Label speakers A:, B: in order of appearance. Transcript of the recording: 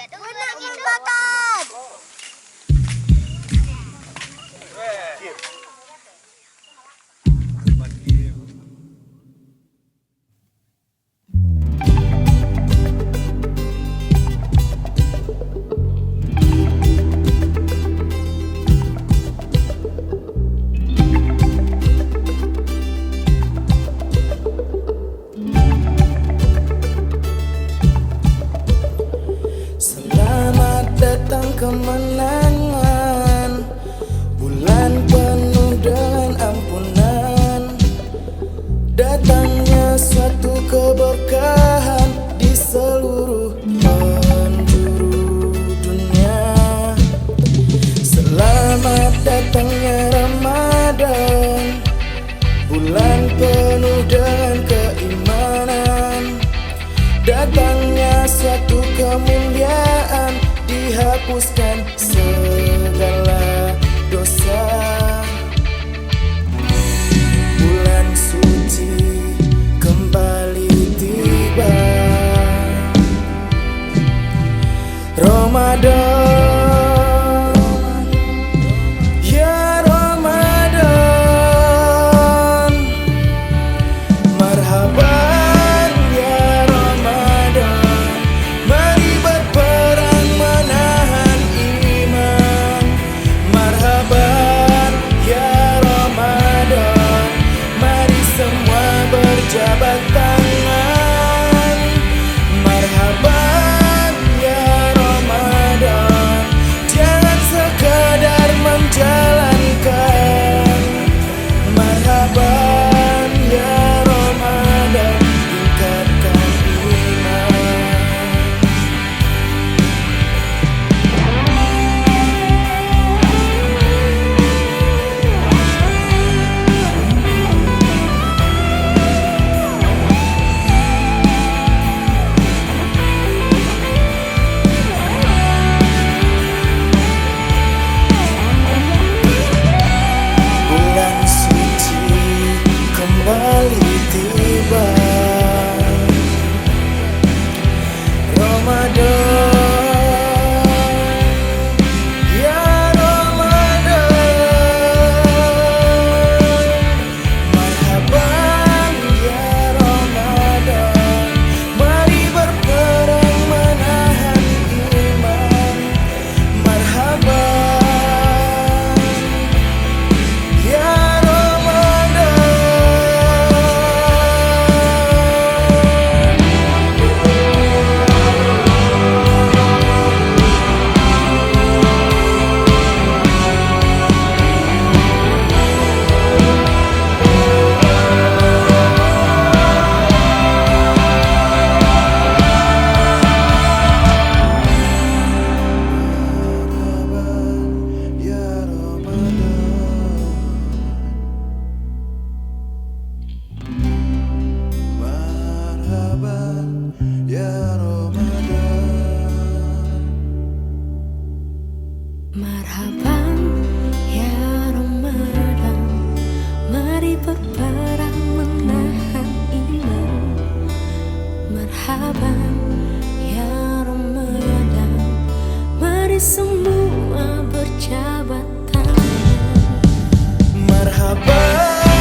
A: Kesempatan.
B: Selamat datang kemenangan, bulan penuh dengan ampunan. Datangnya suatu keberkahan di seluruh penjuru dunia. Selamat datangnya Ramadan, bulan penuh dengan keimanan. Datangnya suatu kemuliaan, dihapuskan segala dosa. Bulan suci kembali tiba, Ramadan, ya Ramadan, marhaban. Jabat tangan, marhaban ya Ramadan. Jangan sekadar menjalankan, marhaban ya Ramadan. Tingkatkan iman. Kembali tiba, Ramadan, ya Ramadan, marhaban ya Ramadan. Mari berperang menahan iman, marhaban ya
C: Marhaban ya Ramadan, mari berperang menahan iman. Marhaban ya Ramadan, mari semua berjabat tangan.
B: marhaban